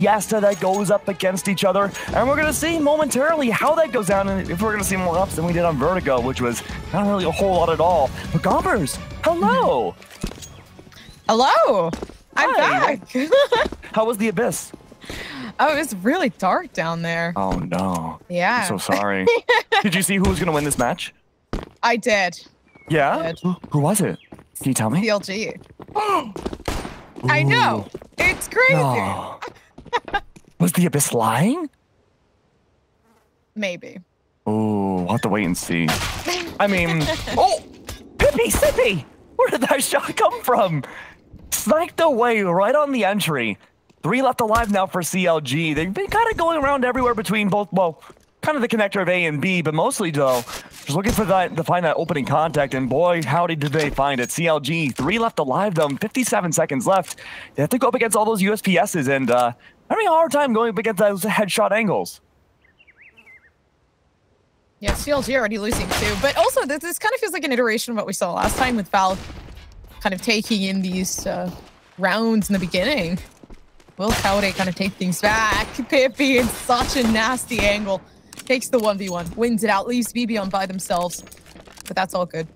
Fiesta that goes up against each other. And we're going to see momentarily how that goes down and if we're going to see more ups than we did on Vertigo, which was not really a whole lot at all. But Gompers, hello! Hello! I'm back! How was the Abyss? Oh, it was really dark down there. Oh, no. Yeah. I'm so sorry. Did you see who was going to win this match? I did. Yeah? I did. Who was it? Can you tell me? CLG. I know. It's crazy. No. Was the Abyss lying? Maybe. Oh, we'll have to wait and see. I mean, oh, Pippy Sippy! Where did that shot come from? Sniped away right on the entry. 3 left alive now for CLG. They've been kind of going around everywhere between both, well, kind of the connector of A and B, but mostly, though, just looking for that to find that opening contact, and boy, howdy did they find it. CLG, 3 left alive, though, 57 seconds left. They have to go up against all those USPSs, and having a hard time going up against those headshot angles. Yeah, CLG already losing too, but also this kind of feels like an iteration of what we saw last time with Val kind of taking in these rounds in the beginning. Will Kaude kind of take things back? Pippy in such a nasty angle. Takes the 1v1, wins it out, leaves BB on by themselves. But that's all good.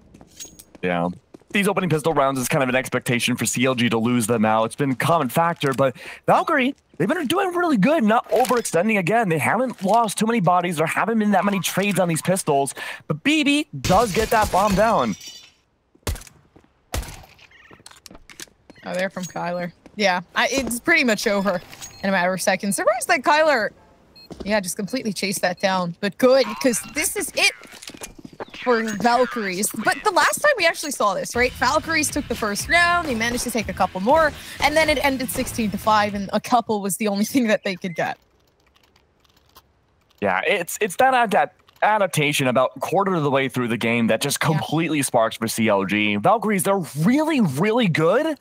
Yeah. These opening pistol rounds is kind of an expectation for CLG to lose them out. It's been a common factor, but Valkyrie, they've been doing really good, not overextending again. They haven't lost too many bodies. There haven't been that many trades on these pistols, but BB does get that bomb down. Oh, they're from Kyler. Yeah, it's pretty much over in a matter of seconds. Surprised that Kyler, yeah, just completely chased that down. But good, because this is it for Valkyries. But the last time we actually saw this, right? Valkyries took the first round. They managed to take a couple more. And then it ended 16-5, and a couple was the only thing that they could get. Yeah, it's that adaptation about quarter of the way through the game that just completely sparks for CLG. Valkyries, they're really, really good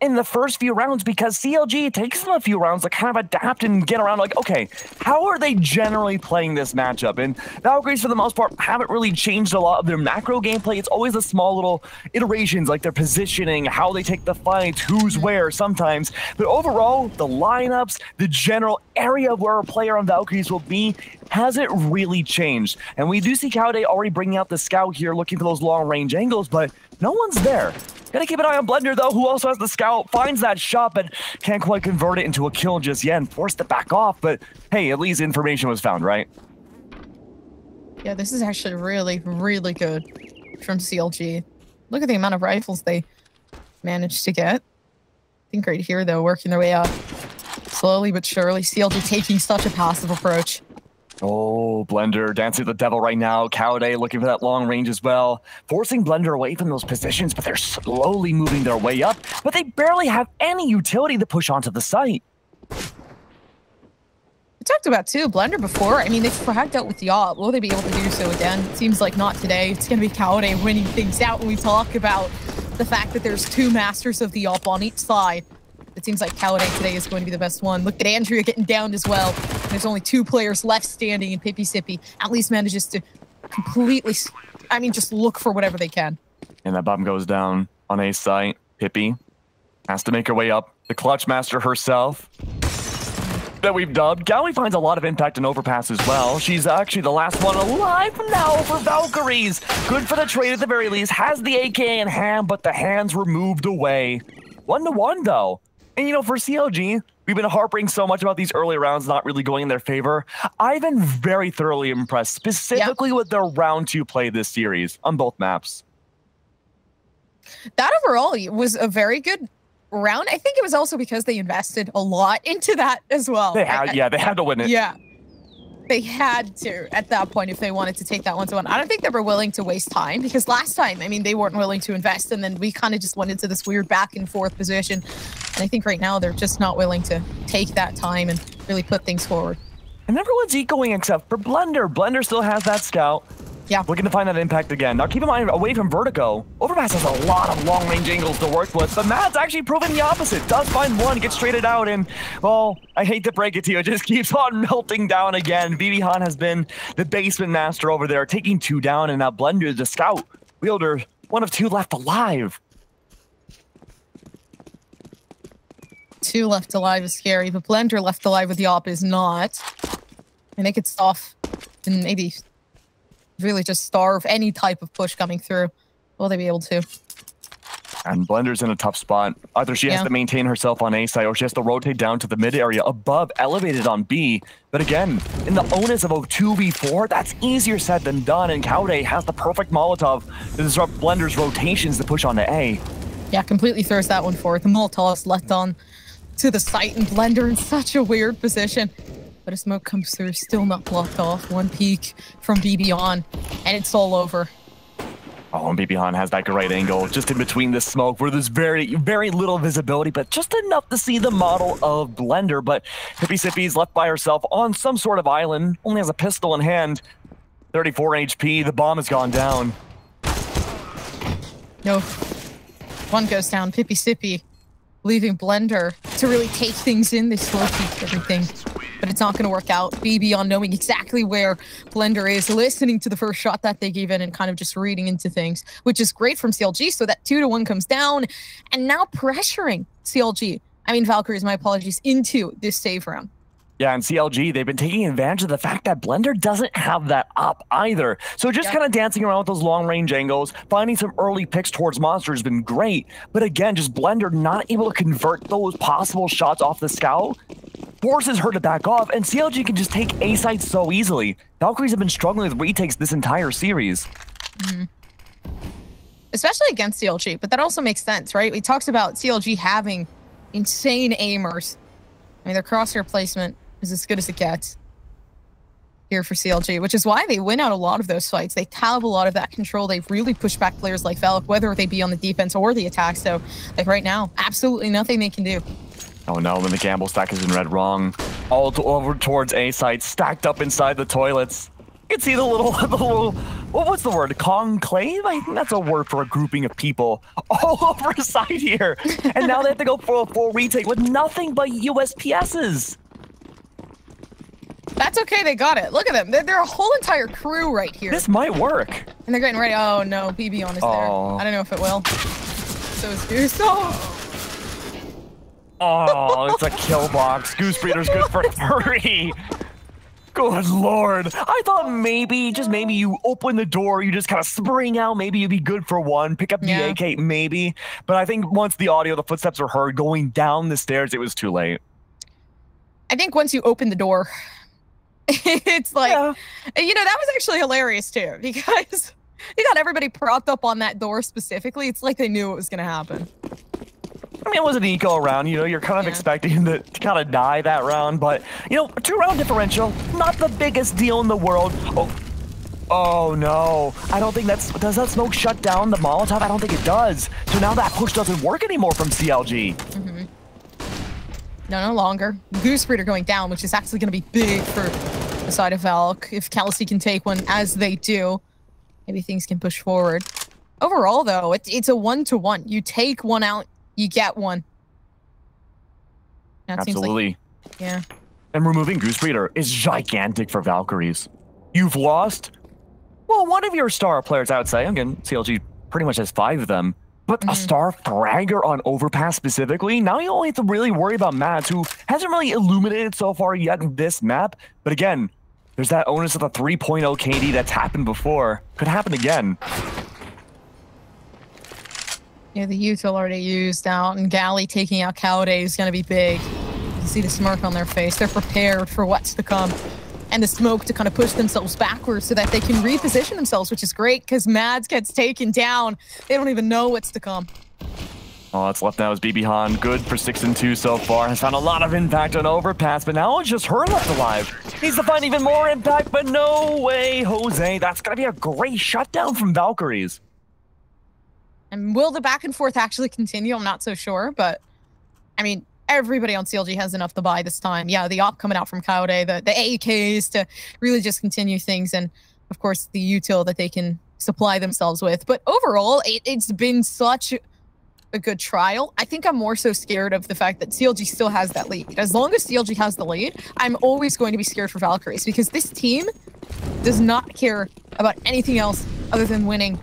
in the first few rounds because CLG takes them a few rounds to kind of adapt and get around like, okay, how are they generally playing this matchup? And Valkyries, for the most part, haven't really changed a lot of their macro gameplay. It's always the small little iterations, like their positioning, how they take the fights, who's where sometimes. But overall, the lineups, the general area where a player on Valkyries will be hasn't really changed. And we do see Kaude already bringing out the scout here, looking for those long-range angles, but no one's there. Gotta keep an eye on Blender, though, who also has the scout, finds that shot, but can't quite convert it into a kill just yet and forced it back off. But hey, at least information was found, right? Yeah, this is actually really, really good from CLG. Look at the amount of rifles they managed to get. I think right here, though, working their way up slowly but surely. CLG taking such a passive approach. Oh, Blender dancing with the devil right now. Kaude looking for that long range as well. Forcing Blender away from those positions, but they're slowly moving their way up. But they barely have any utility to push onto the site. We talked about, too, Blender before. I mean, they fragged out with Yacht. Will they be able to do so again? It seems like not today. It's going to be Kaude winning things out when we talk about the fact that there's 2 masters of the Yacht on each side. It seems like Kaude today is going to be the best one. Look at Andrea getting downed as well. There's only 2 players left standing, and Pippy Sippy at least manages to completely, I mean, just look for whatever they can. And that bomb goes down on A site. Pippy has to make her way up. The clutch master herself that we've dubbed. Gowie finds a lot of impact in Overpass as well. She's actually the last one alive now for Valkyries. Good for the trade at the very least. Has the AK in hand, but the hands were moved away. 1-1 though. And, you know, for CLG, we've been harping so much about these early rounds not really going in their favor. I've been very thoroughly impressed, specifically with their round 2 play this series on both maps. That overall was a very good round. I think it was also because they invested a lot into that as well. They had, they had to win it. Yeah. They had to at that point if they wanted to take that 1-1. I don't think they were willing to waste time because last time, I mean, they weren't willing to invest and then we kind of just went into this weird back and forth position. And I think right now they're just not willing to take that time and really put things forward. And everyone's ecoing except for Blender. Blender still has that scout. Yeah. Looking to find that impact again. Now keep in mind, away from Vertigo, Overpass has a lot of long-range angles to work with, but Matt's actually proven the opposite. Does find one, gets traded out, and, well, I hate to break it to you, it just keeps on melting down again. VV Han has been the basement master over there, taking 2 down, and now Blender, the scout wielder, 1 of 2 left alive. 2 left alive is scary, but Blender left alive with the op is not. And they could stuff and maybe really just starve any type of push coming through. Will they be able to? And Blender's in a tough spot. Either she has to maintain herself on A side or she has to rotate down to the mid area above, elevated on B. But again, in the onus of a 2v4, that's easier said than done. And Kaude has the perfect Molotov to disrupt Blender's rotations to push on to A. Yeah, completely throws that one forward. The Molotov's left on to the site, and Blender in such a weird position. But a smoke comes through, still not blocked off. One peek from BB on, and it's all over. Oh, and BB Han has that great angle just in between the smoke where there's very, very little visibility, but just enough to see the model of Blender. But Pippi Sippy's left by herself on some sort of island, only has a pistol in hand. 34 HP, the bomb has gone down. No. One goes down, Pippi Sippy, leaving Blender to really take things in. They slow peek everything. But it's not going to work out. BB on knowing exactly where Blender is, listening to the first shot that they gave in and kind of just reading into things, which is great from CLG. So that 2-1 comes down and now pressuring CLG. I mean, Valkyries, my apologies, into this save round. Yeah, and CLG, they've been taking advantage of the fact that Blender doesn't have that up either. So just kind of dancing around with those long-range angles, finding some early picks towards Monster has been great. But again, just Blender not able to convert those possible shots off the scout forces her to back off, and CLG can just take A site so easily. Valkyries have been struggling with retakes this entire series. Especially against CLG, but that also makes sense, right? We talked about CLG having insane aimers. I mean, their crosshair placement is as good as it gets here for CLG, which is why they win out a lot of those fights. They have a lot of that control. They've really pushed back players like Valk, whether they be on the defense or the attack. So, like right now, absolutely nothing they can do. Oh no, then the gamble stack has been read wrong. All over towards A site, stacked up inside the toilets. You can see the little, what's the word? Conclave? I think that's a word for a grouping of people all over a side here. And now they have to go for a full retake with nothing but USPSs. That's okay, they got it. Look at them. They're a whole entire crew right here. This might work. And they're getting ready. Oh no, BB on is there. I don't know if it will. So is Goose. Oh, it's a kill box. Goose Breeder's good for 3. Good lord. I thought maybe, just maybe you open the door, you just kind of spring out, maybe you'd be good for 1, pick up the AK, maybe. But I think once the audio, the footsteps were heard going down the stairs, it was too late. I think once you open the door, it's like, you know, that was actually hilarious too, because you got everybody propped up on that door specifically. It's like they knew it was going to happen. I mean, it was an eco round, you know, you're kind of expecting to kind of die that round, but, you know, 2-round differential, not the biggest deal in the world. Oh no, I don't think does that smoke shut down the Molotov? I don't think it does. So now that push doesn't work anymore from CLG. No longer. Goose Breeder going down, which is actually going to be big for the side of Valk. If Kelsey can take one, as they do, maybe things can push forward. Overall, though, it's a 1-to-1. You take one out, you get one. That absolutely. Seems like, and removing Goose Breeder is gigantic for Valkyries. You've lost, well, one of your star players, I would say. Again, CLG pretty much has 5 of them. But a star fragger on Overpass specifically, now you only have to really worry about Mads, who hasn't really illuminated so far yet in this map. But again, there's that onus of the 3.0 KD that's happened before. Could happen again. Yeah, the youth will already used out, and Galley taking out Kaude is going to be big. You see the smirk on their face. They're prepared for what's to come. And the smoke to kind of push themselves backwards so that they can reposition themselves, which is great because Mads gets taken down. They don't even know what's to come. All that's left now is BB Han. Good for 6-2 so far. Has found a lot of impact on Overpass, but now it's just her left alive. Needs to find even more impact, but no way, Jose. That's going to be a great shutdown from Valkyries. And will the back and forth actually continue? I'm not so sure, but I mean, everybody on CLG has enough to buy this time. Yeah, the op coming out from Kaude, the AKs to really just continue things, and of course the util that they can supply themselves with. But overall, it's been such a good trial. I think I'm more so scared of the fact that CLG still has that lead. As long as CLG has the lead, I'm always going to be scared for Valkyries because this team does not care about anything else other than winning,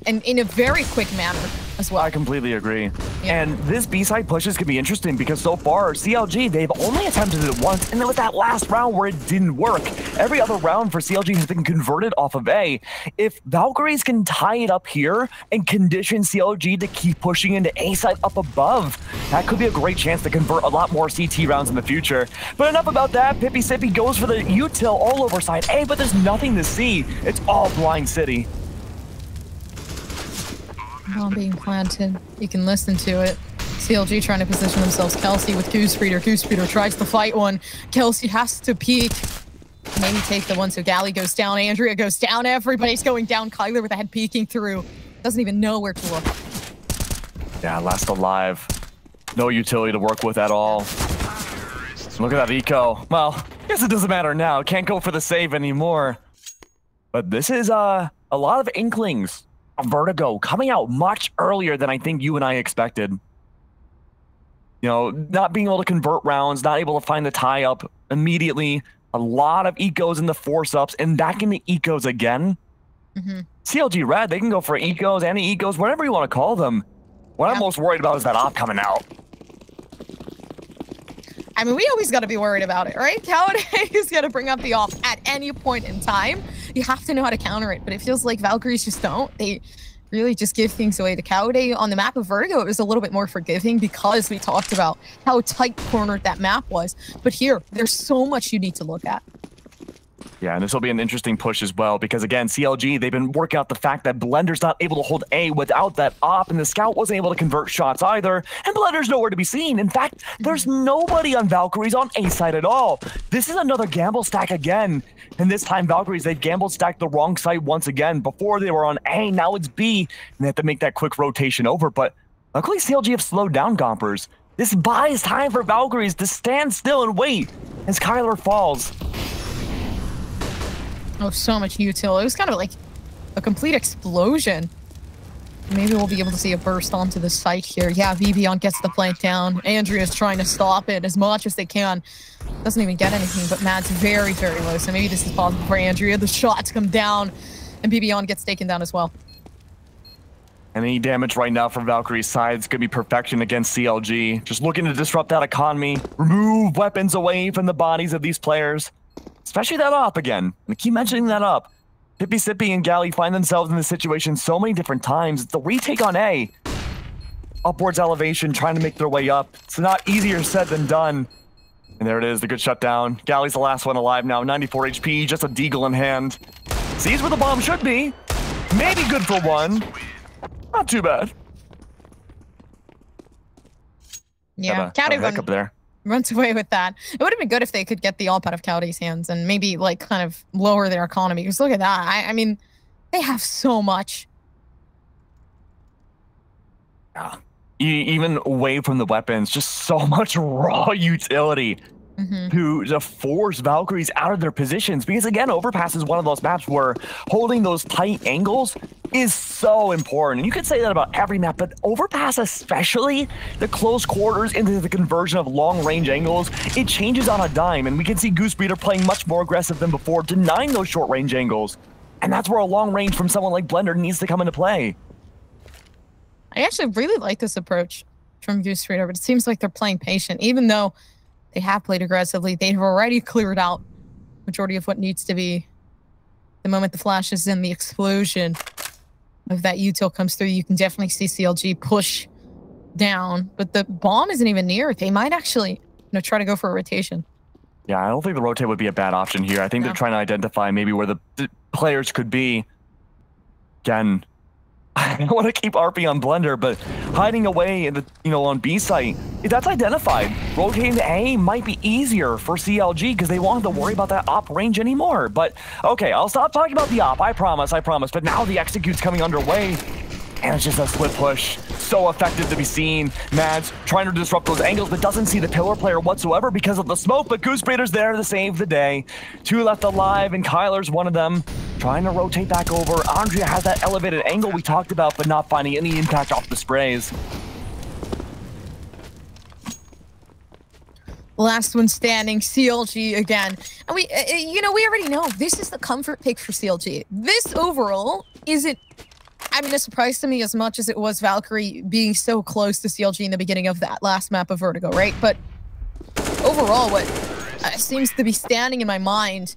and in a very quick manner. as well. I completely agree. Yeah. And this B-side pushes could be interesting because so far, CLG, they've only attempted it once, and it was that last round where it didn't work. Every other round for CLG has been converted off of A. If Valkyries can tie it up here and condition CLG to keep pushing into A-side up above, that could be a great chance to convert a lot more CT rounds in the future. But enough about that. Pippy Sippy goes for the util all over side A, but there's nothing to see. It's all blind city. Bomb being planted. You can listen to it. CLG trying to position themselves. Kelsey with Goose Breeder. Goose Breeder tries to fight one. Kelsey has to peek. Maybe take the one, so Galley goes down. Andrea goes down. Everybody's going down. Kyler with the head peeking through. Doesn't even know where to look. Yeah, last alive. No utility to work with at all. Look at that eco. Well, I guess it doesn't matter now. Can't go for the save anymore. But this is a lot of inklings. Vertigo coming out much earlier than I think you and I expected. You know, not being able to convert rounds, not able to find the tie up immediately. A lot of ecos in the force ups and back into ecos again. CLG Red, they can go for ecos, anti-ecos, whatever you want to call them. What I'm most worried about is that op coming out. I mean, we always got to be worried about it, right? Cowday is going to bring up the op at any point in time. You have to know how to counter it, but it feels like Valkyries just don't. They really just give things away to Cowday. On the map of Vertigo, it was a little bit more forgiving because we talked about how tight cornered that map was. But here, there's so much you need to look at. Yeah, and this will be an interesting push as well because, again, CLG, they've been working out the fact that Blender's not able to hold A without that op, and the Scout wasn't able to convert shots either, and Blender's nowhere to be seen. In fact, there's nobody on Valkyries on A side at all. This is another gamble stack again, and this time Valkyries, they've gambled stacked the wrong side once again. Before they were on A, now it's B, and they have to make that quick rotation over, but luckily CLG have slowed down Gompers. This buys time for Valkyries to stand still and wait as Kyler falls. Oh, so much util. It was kind of like a complete explosion. Maybe we'll be able to see a burst onto the site here. Yeah, Vivian gets the plant down. Andrea's trying to stop it as much as they can. Doesn't even get anything, but Mad's very, very low. So maybe this is possible for Andrea. The shots come down, and Vivian gets taken down as well. Any damage right now from Valkyrie's side is going to be perfection against CLG. Just looking to disrupt that economy, remove weapons away from the bodies of these players. Especially that op again. I keep mentioning that op. Pippy Sippy and Galley find themselves in this situation so many different times. It's the retake on A. Upwards elevation, trying to make their way up. It's not easier said than done. And there it is, the good shutdown. Galley's the last one alive now, 94 HP, just a deagle in hand. Sees where the bomb should be. Maybe good for one. Not too bad. Yeah, hiccup there. Runs away with that. It would have been good if they could get the op out of Cowday's hands and maybe like kind of lower their economy. Because look at that. I mean, they have so much. Yeah. Even away from the weapons, just so much raw utility to force Valkyries out of their positions. Because again, Overpass is one of those maps where holding those tight angles is so important. And you could say that about every map, but Overpass especially, the close quarters into the conversion of long-range angles, it changes on a dime. And we can see Goose Breeder playing much more aggressive than before, denying those short-range angles. And that's where a long range from someone like Blender needs to come into play. I actually really like this approach from Goose Breeder, but it seems like they're playing patient. Even though they have played aggressively, they've already cleared out majority of what needs to be. The moment the flash is in, the explosion of that util comes through, you can definitely see CLG push down, but the bomb isn't even near it. They might actually, try to go for a rotation. Yeah, I don't think the rotate would be a bad option here. I think they're trying to identify maybe where the players could be. Again, I don't want to keep RP on Blender, but hiding away in the, on B site, that's identified. Rotating to A might be easier for CLG because they won't have to worry about that op range anymore. But okay, I'll stop talking about the op. I promise. But now the execute's coming underway, and it's just a split push. So effective to be seen. Mads trying to disrupt those angles, but doesn't see the pillar player whatsoever because of the smoke. But Goose Breeder's there to save the day. 2 left alive, and Kyler's one of them. Trying to rotate back over. Andrea has that elevated angle we talked about, but not finding any impact off the sprays. Last one standing, CLG again. And we already know this is the comfort pick for CLG. This overall isn't I mean, a surprise to me as much as it was Valkyrie being so close to CLG in the beginning of that last map of Vertigo, right? But overall, what seems to be standing in my mind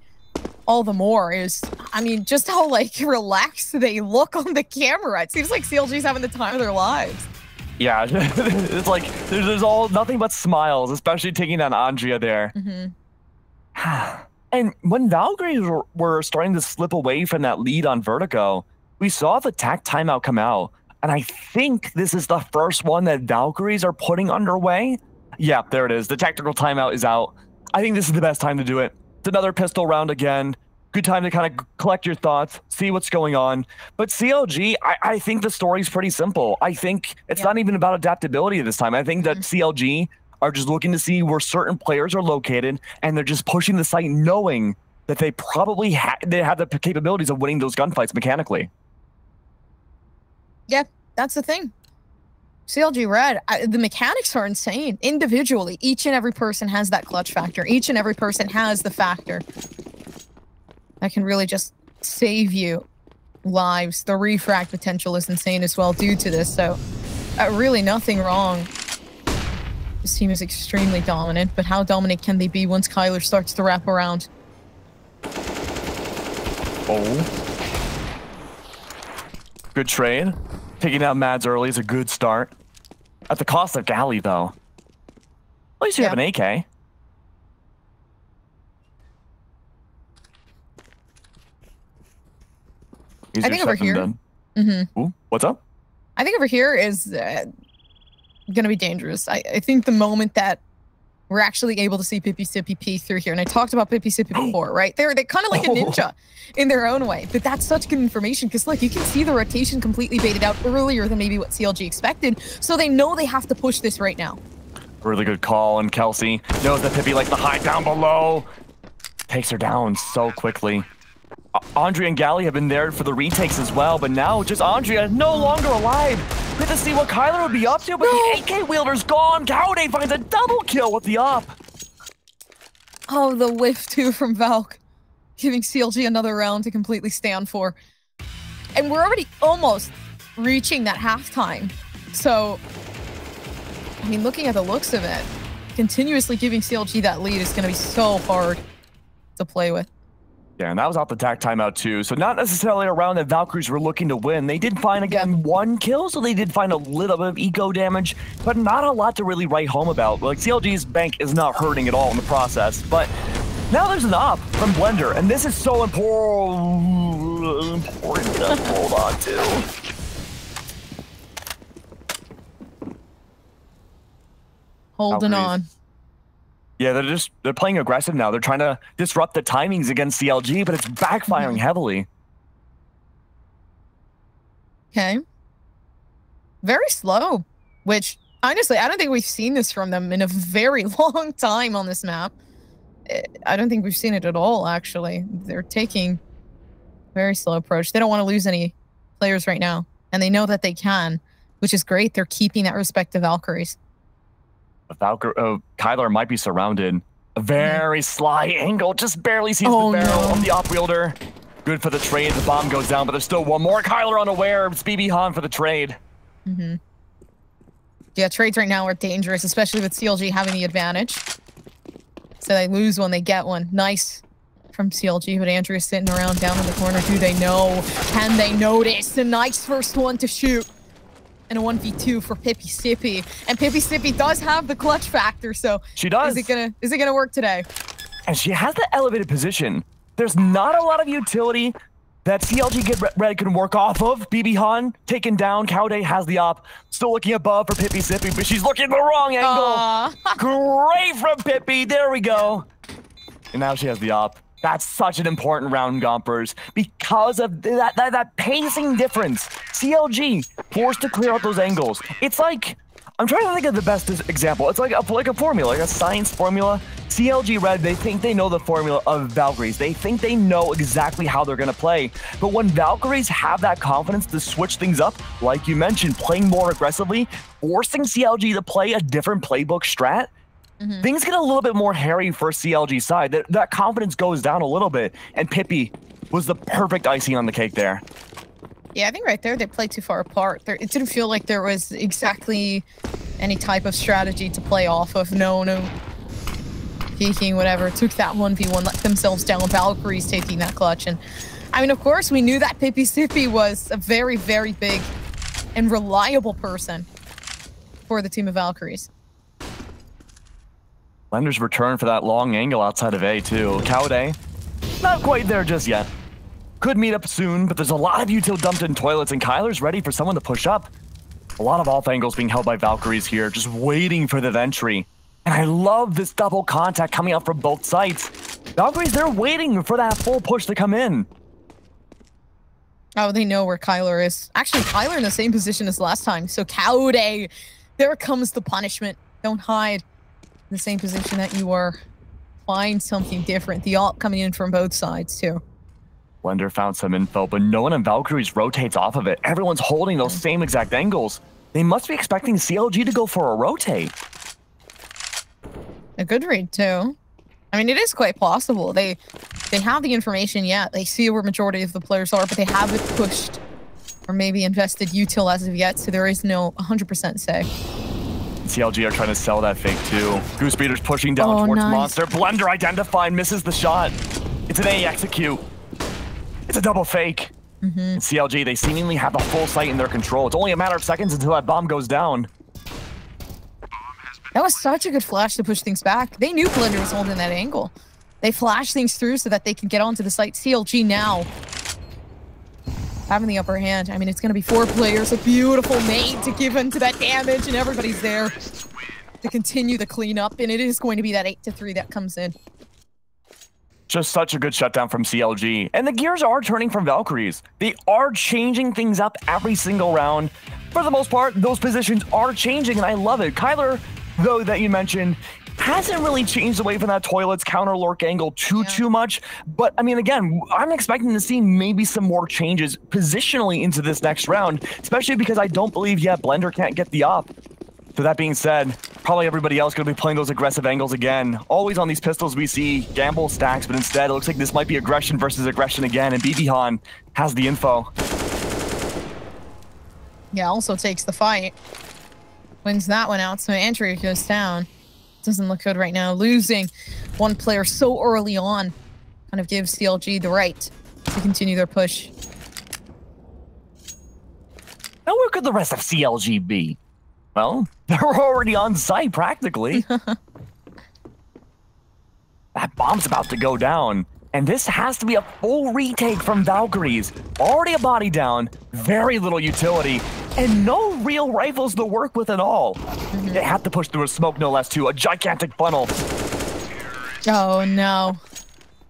all the more is, I mean, just how, like, relaxed they look on the camera. It seems like CLG's having the time of their lives. Yeah, it's like there's all nothing but smiles, especially taking down Andrea there. And when Valkyries were starting to slip away from that lead on Vertigo, we saw the TAC timeout come out. And I think this is the first one that Valkyries are putting underway. Yeah, there it is. The tactical timeout is out. I think this is the best time to do it. It's another pistol round again. Good time to kind of collect your thoughts, see what's going on. But CLG, I think the story's pretty simple. I think it's not even about adaptability this time. I think that CLG are just looking to see where certain players are located, and they're just pushing the site knowing that they probably they have the capabilities of winning those gunfights mechanically. Yeah, that's the thing. CLG Red, the mechanics are insane. Individually, each and every person has that clutch factor. Each and every person has the factor that can really just save you lives. The refrag potential is insane as well due to this, so really nothing wrong. This team is extremely dominant, but how dominant can they be once Kyler starts to wrap around? Oh. Good trade. Taking out Mads early is a good start. At the cost of Galley, though. At least you have an AK. I think over here. Ooh, what's up? I think over here is going to be dangerous. I think the moment that we're actually able to see Pippi Sippy P through here, and I talked about Pippi Sippy before, right? They're kind of like a ninja in their own way, but that's such good information because, look, you can see the rotation completely baited out earlier than maybe what CLG expected, so they know they have to push this right now. Really good call, and Kelsey knows that Pippi likes to hide down below. Takes her down so quickly. Andrea and Galley have been there for the retakes as well, but now just Andrea no longer alive. Good to see what Kyler would be up to, but the AK wielder's gone. Cowday finds a double kill with the op. Oh, the whiff too from Valk, giving CLG another round to completely stand for. And we're already almost reaching that halftime. So, I mean, looking at the looks of it, continuously giving CLG that lead is going to be so hard to play with. Yeah, and that was off the TAC timeout too. So not necessarily a round that Valkyries were looking to win. They did find, again, one kill, so they did find a little bit of eco damage, but not a lot to really write home about. Like, CLG's bank is not hurting at all in the process, but now there's an op from Blender, and this is so important to hold on to. Holding on. Yeah, they're playing aggressive now. They're trying to disrupt the timings against CLG, but it's backfiring heavily. Okay. Very slow, which honestly, I don't think we've seen this from them in a very long time on this map. I don't think we've seen it at all, actually. They're taking a very slow approach. They don't want to lose any players right now, and they know that they can, which is great. They're keeping that respect to Valkyries. Kyler might be surrounded. A very sly angle, just barely sees the barrel of the op wielder. Good for the trade. The bomb goes down, but there's still one more. Kyler unaware. It's BB Han for the trade. Yeah, trades right now are dangerous, especially with CLG having the advantage. So they lose one, they get one. Nice from CLG, but Andrea's sitting around down in the corner. Do they know? Can they notice? A nice first one to shoot. And a 1v2 for Pippi Sippy. And Pippi Sippy does have the clutch factor, so she does. Is it gonna work today? And she has the elevated position. There's not a lot of utility that CLG Red can work off of. BB Han taken down. Cowday has the op. Still looking above for Pippi Sippy, but she's looking the wrong angle. Great from Pippi. There we go. And now she has the op. That's such an important round, Gompers, because of that pacing difference. CLG forced to clear out those angles. It's like, I'm trying to think of the best example. It's like a formula, like a science formula. CLG Red, they think they know the formula of Valkyries. They think they know exactly how they're going to play. But when Valkyries have that confidence to switch things up, like you mentioned, playing more aggressively, forcing CLG to play a different playbook strat, things get a little bit more hairy for CLG side. That confidence goes down a little bit, and Pippi was the perfect icing on the cake there. Yeah, I think right there they played too far apart. It didn't feel like there was exactly any type of strategy to play off of. No peeking, whatever. Took that 1v1, let themselves down. Valkyries taking that clutch. And I mean, of course, we knew that Pippi Sippy was a very, very big and reliable person for the team of Valkyries. Blender's return for that long angle outside of A, too. Cowday, not quite there just yet. Could meet up soon, but there's a lot of util dumped in toilets, and Kyler's ready for someone to push up. A lot of off angles being held by Valkyries here, just waiting for the entry. And I love this double contact coming out from both sides. Valkyries, they're waiting for that full push to come in. Oh, they know where Kyler is. Actually, Kyler in the same position as last time. So Cowday, there comes the punishment. Don't hide in the same position that you were. Find something different. The ult coming in from both sides, too. Blender found some info, but no one in Valkyries rotates off of it. Everyone's holding those same exact angles. They must be expecting CLG to go for a rotate. A good read, too. I mean, it is quite possible. They have the information, yeah. They see where majority of the players are, but they haven't pushed or maybe invested util as of yet, so there is no 100% say. CLG are trying to sell that fake, too. Goose Beater's pushing down towards Monster. Blender identified, misses the shot. It's an A execute. It's a double fake. And CLG, they seemingly have a full site in their control. It's only a matter of seconds until that bomb goes down. That was such a good flash to push things back. They knew Blender was holding that angle. They flashed things through so that they could get onto the site. CLG now having the upper hand. I mean, it's going to be 4 players, a beautiful nade to give into that damage, and everybody's there to continue the cleanup, and it is going to be that 8-3 that comes in. Just such a good shutdown from CLG. And the gears are turning from Valkyries. They are changing things up every single round. For the most part, those positions are changing, and I love it. Kyler, though, that you mentioned, hasn't really changed away from that toilets counter lurk angle too much. But I mean, again, I'm expecting to see maybe some more changes positionally into this next round, especially because I don't believe yet Blender can't get the op. So that being said, probably everybody else going to be playing those aggressive angles again. Always on these pistols we see gamble stacks, but instead it looks like this might be aggression versus aggression again, and BBHan has the info. Yeah, also takes the fight. Wins that one out, so entry goes down. Doesn't look good right now. Losing one player so early on kind of gives CLG the right to continue their push. Now where could the rest of CLG be? Well, they're already on site practically. That bomb's about to go down. And this has to be a full retake from Valkyries. Already a body down, very little utility, and no real rifles to work with at all. They have to push through a smoke no less too, a gigantic funnel. Oh no.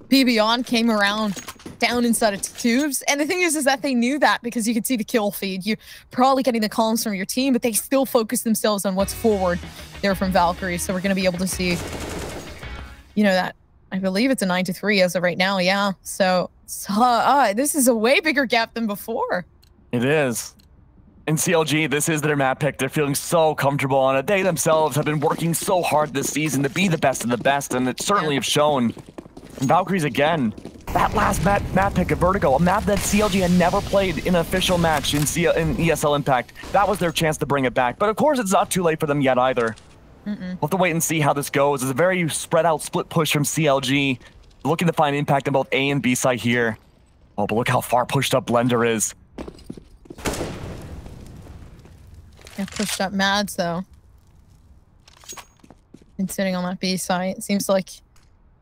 BBHan came around down inside of tubes, and the thing is that they knew that because you could see the kill feed. You're probably getting the columns from your team, but they still focus themselves on what's forward there from Valkyrie, so we're going to be able to see, you know, that I believe it's a 9-3 as of right now, yeah. So this is a way bigger gap than before. It is. In CLG, this is their map pick. They're feeling so comfortable on it. They themselves have been working so hard this season to be the best of the best, and it certainly have shown. And Valkyries again, that last map pick of Vertigo, a map that CLG had never played in an official match in ESL Impact. That was their chance to bring it back. But of course, it's not too late for them yet either. We'll have to wait and see how this goes. It's a very spread out split push from CLG. Looking to find impact on both A and B side here. Oh, but look how far pushed up Blender is. Yeah, pushed up Mads though. And sitting on that B side. It seems like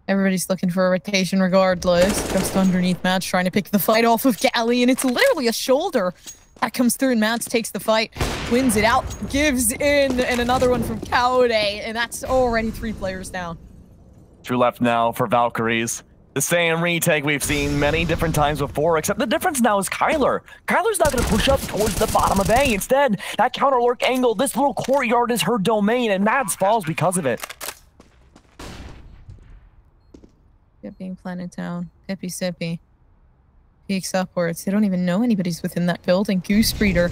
everybody's looking for a rotation regardless. Just underneath Mads trying to pick the fight off of Galley, and it's literally a shoulder that comes through, and Mads takes the fight, wins it out, gives in, and another one from Cowday, and that's already 3 players down. 2 left now for Valkyries. The same retake we've seen many different times before, except the difference now is Kyler. Kyler's not going to push up towards the bottom of A. Instead, that counter lurk angle, this little courtyard is her domain, and Mads falls because of it. Get being planted down. Hippy sippy. Peeks upwards. They don't even know anybody's within that building. Goose Breeder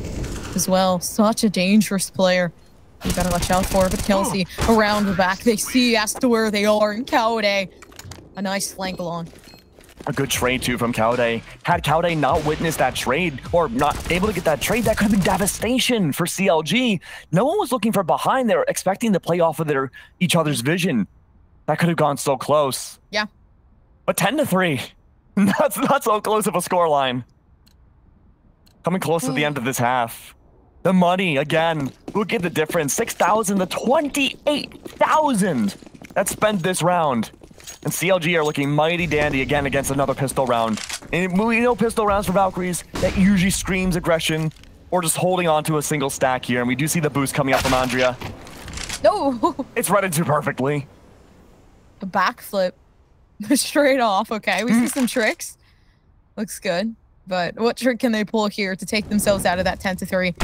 as well. Such a dangerous player. You gotta watch out for it. But Kelsey around the back. They see as to where they are in Cowday. A nice flank along. A good trade, too, from Caude. Had Caude not witnessed that trade, or not able to get that trade, that could have been devastation for CLG. No one was looking for behind. They were expecting to play off of each other's vision. That could have gone so close. Yeah. But 10-3. That's not so close of a scoreline. Coming close to the end of this half. The money, again. Look at the difference. 6,000 to 28,000. That's spent this round. And CLG are looking mighty dandy again against another pistol round. And we know pistol rounds for Valkyries, that usually screams aggression or just holding on to a single stack here. And we do see the boost coming up from Andrea. No! It's run into perfectly. A backflip. Straight off. Okay, we see some tricks. Looks good. But what trick can they pull here to take themselves out of that 10-3?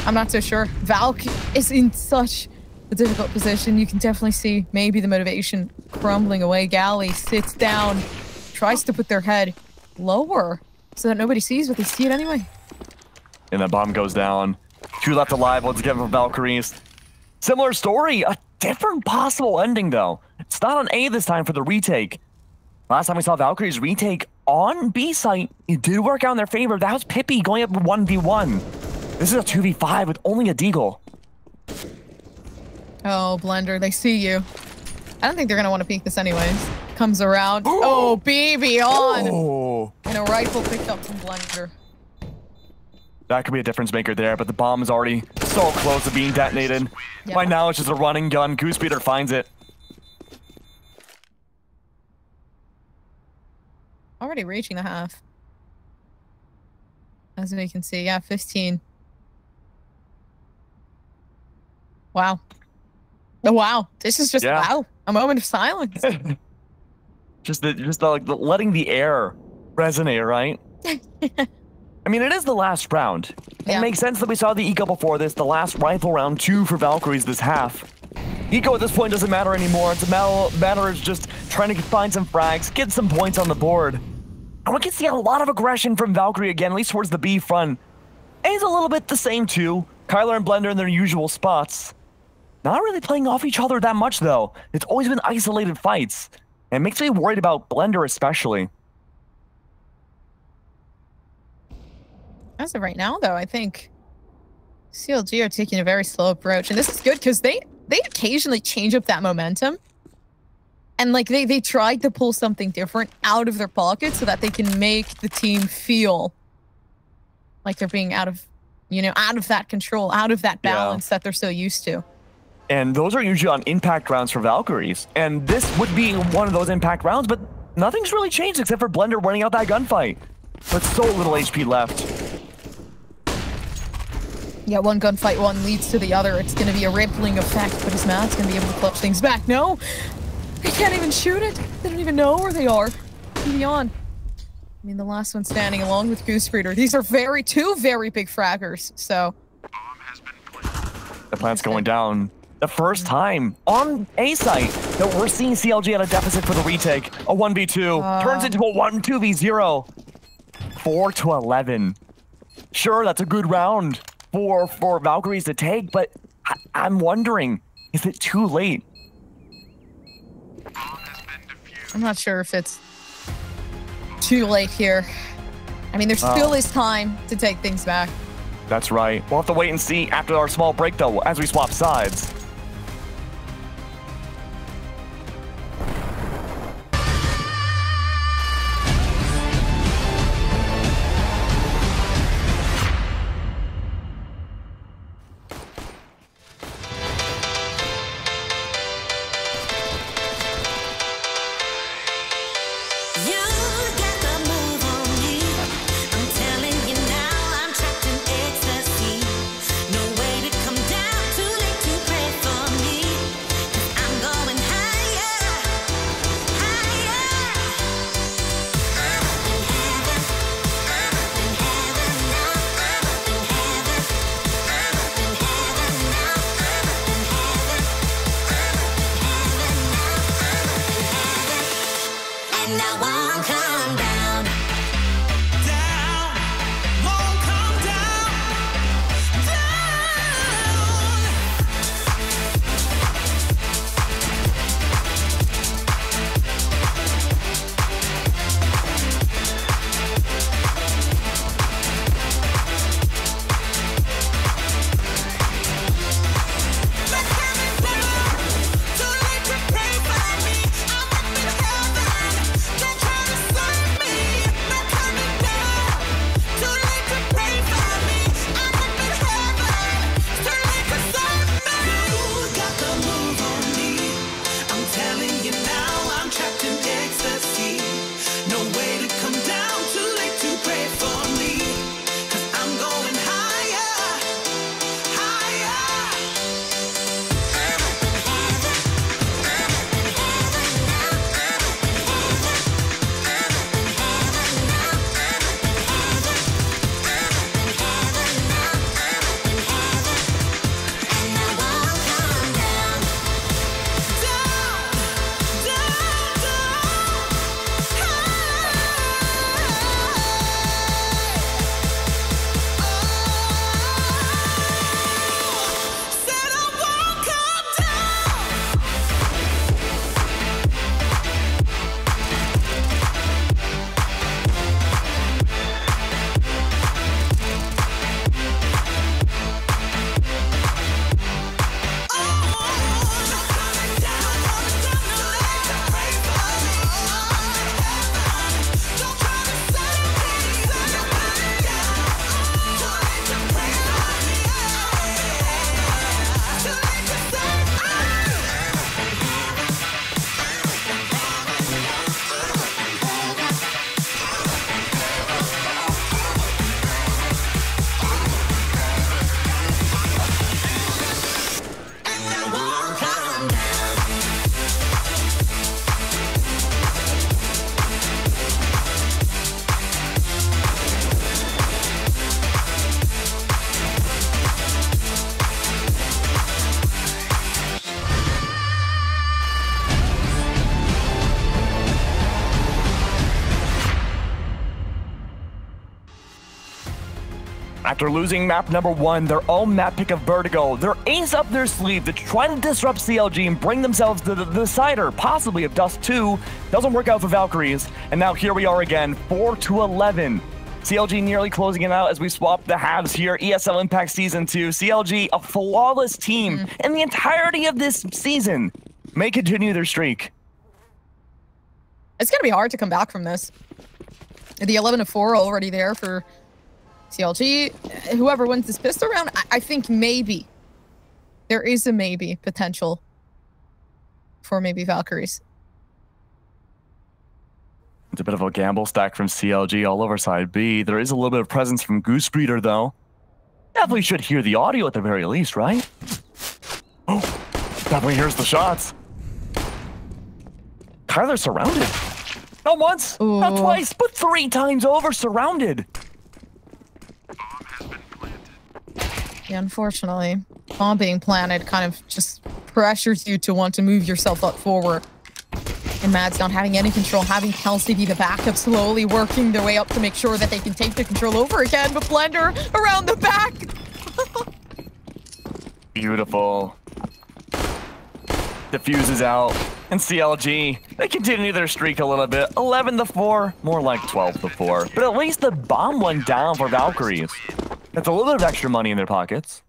I'm not so sure. Valk is in such a difficult position. You can definitely see maybe the motivation crumbling away. Galley sits down, tries to put their head lower so that nobody sees, but they see it anyway. And the bomb goes down. 2 left alive once again for Valkyries. Similar story, a different possible ending though. It's not on A this time for the retake. Last time we saw Valkyries retake on B site, it did work out in their favor. That was Pippi going up 1v1. This is a 2v5 with only a deagle. Oh, Blender, they see you. I don't think they're going to want to peek this anyways. Comes around. Oh, BB on! Oh. And a rifle picked up from Blender. That could be a difference maker there, but the bomb is already so close to being detonated. Yeah. By now, it's just a running gun. Goosebeater finds it. Already reaching the half. As we can see, yeah, 15. Wow. Oh, wow. This is just, wow. A moment of silence. just like letting the air resonate, right? I mean, it is the last round. It makes sense that we saw the eco before this, the last rifle round 2 for Valkyries this half. Eco at this point doesn't matter anymore. It's a matter of just trying to find some frags, get some points on the board. And we can see a lot of aggression from Valkyrie again, at least towards the B front. A's a little bit the same too. Kyler and Blender in their usual spots. Not really playing off each other that much though. It's always been isolated fights. And it makes me worried about Blender especially. As of right now though, I think CLG are taking a very slow approach. And this is good because they occasionally change up that momentum. And like they tried to pull something different out of their pocket so that they can make the team feel like they're being out of that control, out of that balance that they're so used to. And those are usually on impact rounds for Valkyries. And this would be one of those impact rounds, but nothing's really changed except for Blender running out that gunfight. But so little HP left. Yeah, one gunfight, one leads to the other. It's going to be a rippling effect, but is Matt's going to be able to clutch things back? No! They can't even shoot it. They don't even know where they are. Beyond. I mean, the last one standing along with Goosebeater. These are two very big fraggers, so. The plant's going down. The first time on A site that we're seeing CLG at a deficit for the retake. A 1v2 turns into a 1-2v0. 4-11. Sure, that's a good round for Valkyries to take, but I'm wondering, is it too late? I'm not sure if it's too late here. I mean, there still is time to take things back. That's right. We'll have to wait and see after our small break, though, as we swap sides. After losing map number 1, their own map pick of Vertigo, they're ace up their sleeve to try to disrupt CLG and bring themselves to the decider, possibly of Dust 2. Doesn't work out for Valkyries, and now here we are again, 4-11. CLG nearly closing it out as we swap the halves here. ESL Impact Season 2. CLG, a flawless team in the entirety of this season, may continue their streak. It's going to be hard to come back from this. The 11-4 already there for CLG. Whoever wins this pistol round, I think maybe there is a maybe potential for maybe Valkyries. It's a bit of a gamble stack from CLG all over side B. There is a little bit of presence from Goose Breeder, though. Definitely should hear the audio at the very least, right? Oh, definitely hears the shots. Tyler surrounded. Not once, not twice, but 3 times over surrounded. Yeah, unfortunately, bomb being planted kind of just pressures you to want to move yourself up forward. And Mads not having any control, having Kelsey be the backup, slowly working their way up to make sure that they can take the control over again. But Blender around the back. Beautiful. Diffuses out. And CLG, they continue their streak a little bit. 11-4, more like 12-4. But at least the bomb went down for Valkyries. That's a little bit of extra money in their pockets.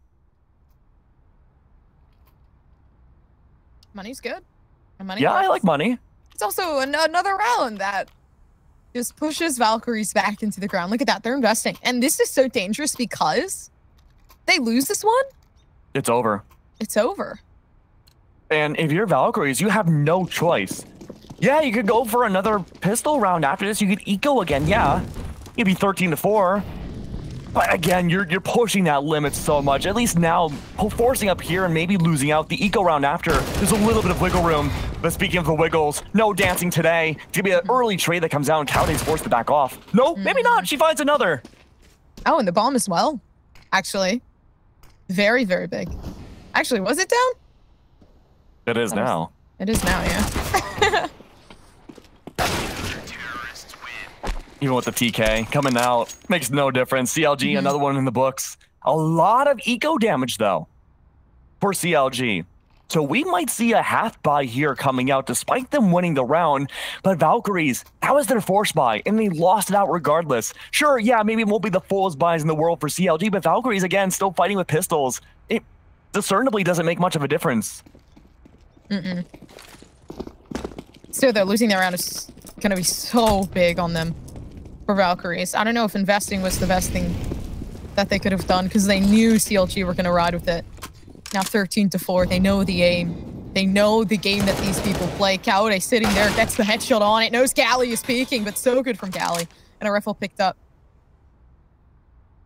Money's good. Yeah, I like money. It's also another round that just pushes Valkyries back into the ground. Look at that, they're investing. And this is so dangerous because they lose this one. It's over. It's over. And if you're Valkyries, you have no choice. Yeah, you could go for another pistol round after this. You could eco again, yeah. You'd be 13-4. But again, you're pushing that limit so much. At least now, forcing up here and maybe losing out. The eco round after, there's a little bit of wiggle room. But speaking of the wiggles, no dancing today. It's gonna be an early trade that comes out and Cowday's forced to back off. No, maybe not. She finds another. Oh, and the bomb as well, actually. Very, very big. Actually, was it down? It is now. It is now, yeah. Even with the TK coming out, makes no difference. CLG, another one in the books. A lot of eco damage, though, for CLG. So we might see a half buy here coming out, despite them winning the round. But Valkyries, that was their force buy, and they lost it out regardless. Sure, yeah, maybe it won't be the fullest buys in the world for CLG, but Valkyries, again, still fighting with pistols. It discernibly doesn't make much of a difference. Still, though, losing their round is going to be so big on them for Valkyries. I don't know if investing was the best thing that they could have done because they knew CLG were going to ride with it. Now 13-4, they know the aim. They know the game that these people play. Kaude sitting there, gets the headshot on it, knows Gally is peeking, but so good from Gally. And a rifle picked up.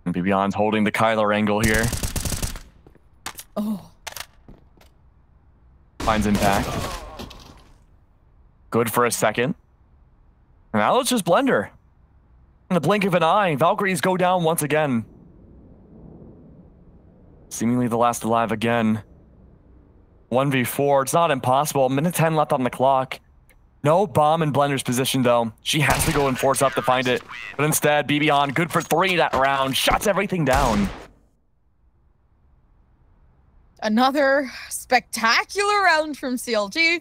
And Beyond's holding the Kyler angle here. Oh. Finds Impact. Good for a second. And now it's just Blender. In the blink of an eye, Valkyries go down once again. Seemingly the last alive again. 1v4, it's not impossible. Minute 10 left on the clock. No bomb in Blender's position, though. She has to go and force up to find it. But instead, BBon, good for 3 that round. Shuts everything down. Another spectacular round from CLG.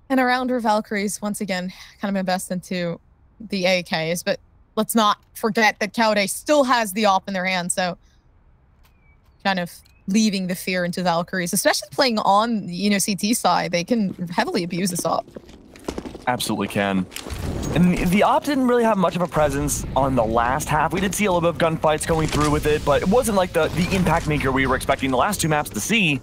And a round where Valkyries, once again, kind of invest into the AKs. But let's not forget that Kaude still has the op in their hand, so kind of leaving the fear into Valkyries, especially playing on, CT side. They can heavily abuse this op. Absolutely can. And the op didn't really have much of a presence on the last half. We did see a little bit of gunfights going through with it, but it wasn't like the impact maker we were expecting the last 2 maps to see.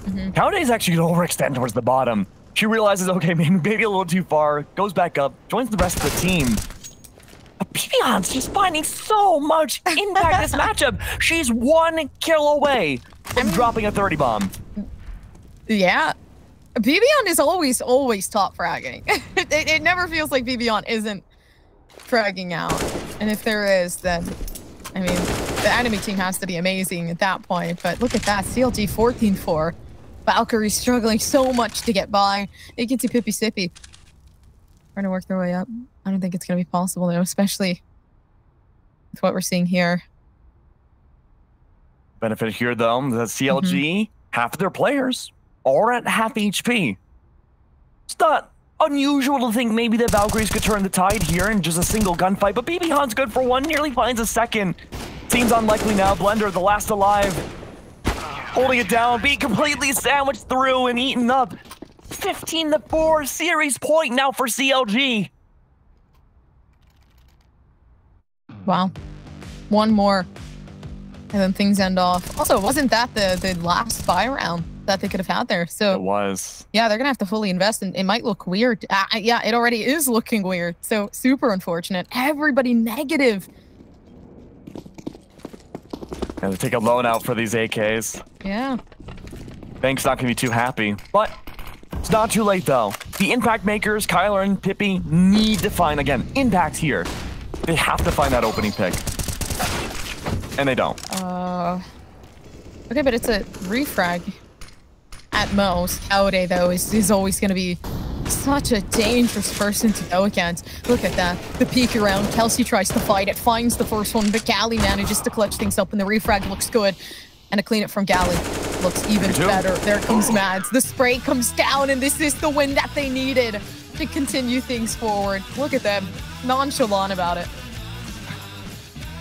Kaude's actually going to overextend towards the bottom. She realizes, okay, maybe a little too far, goes back up, joins the rest of the team. Beyond's just finding so much impact this matchup. She's 1 kill away from dropping a 30 bomb. Yeah. BBon is always top fragging. it never feels like BBon isn't fragging out. And if there is, then, I mean, the enemy team has to be amazing at that point. But look at that, CLG 14-4. Valkyries struggling so much to get by. You can see Pippi Sippy trying to work their way up. I don't think it's going to be possible, though, especially with what we're seeing here. Benefit here, though, that CLG, half of their players are at half HP. It's not unusual to think maybe the Valkyries could turn the tide here in just a single gunfight, but BB Han's good for one, nearly finds a second. Seems unlikely now. Blender, the last alive, holding it down, being completely sandwiched through and eaten up. 15-4, series point now for CLG. Wow. One more. And then things end off. Also, wasn't that the last buy round that they could have had there? So it was. Yeah, they're going to have to fully invest, and it might look weird. Yeah, it already is looking weird. So super unfortunate. Everybody negative. Gonna take a loan out for these AKs. Yeah. Bank's not gonna be too happy, but it's not too late though. The impact makers, Kyler and Pippi, need to find, again, impact here. They have to find that opening pick. And they don't. Okay, but it's a refrag at most. Kaude, though, is always gonna be such a dangerous person to go against. Look at that. The peek around. Kelsey tries to fight it, finds the first one, but Galley manages to clutch things up, and the refrag looks good. And a clean it from Galley looks even better. There comes Mads. The spray comes down, and this is the win that they needed to continue things forward. Look at them. Nonchalant about it.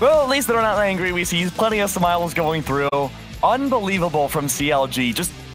Well, at least they're not angry. We see plenty of smiles going through. Unbelievable from CLG. Just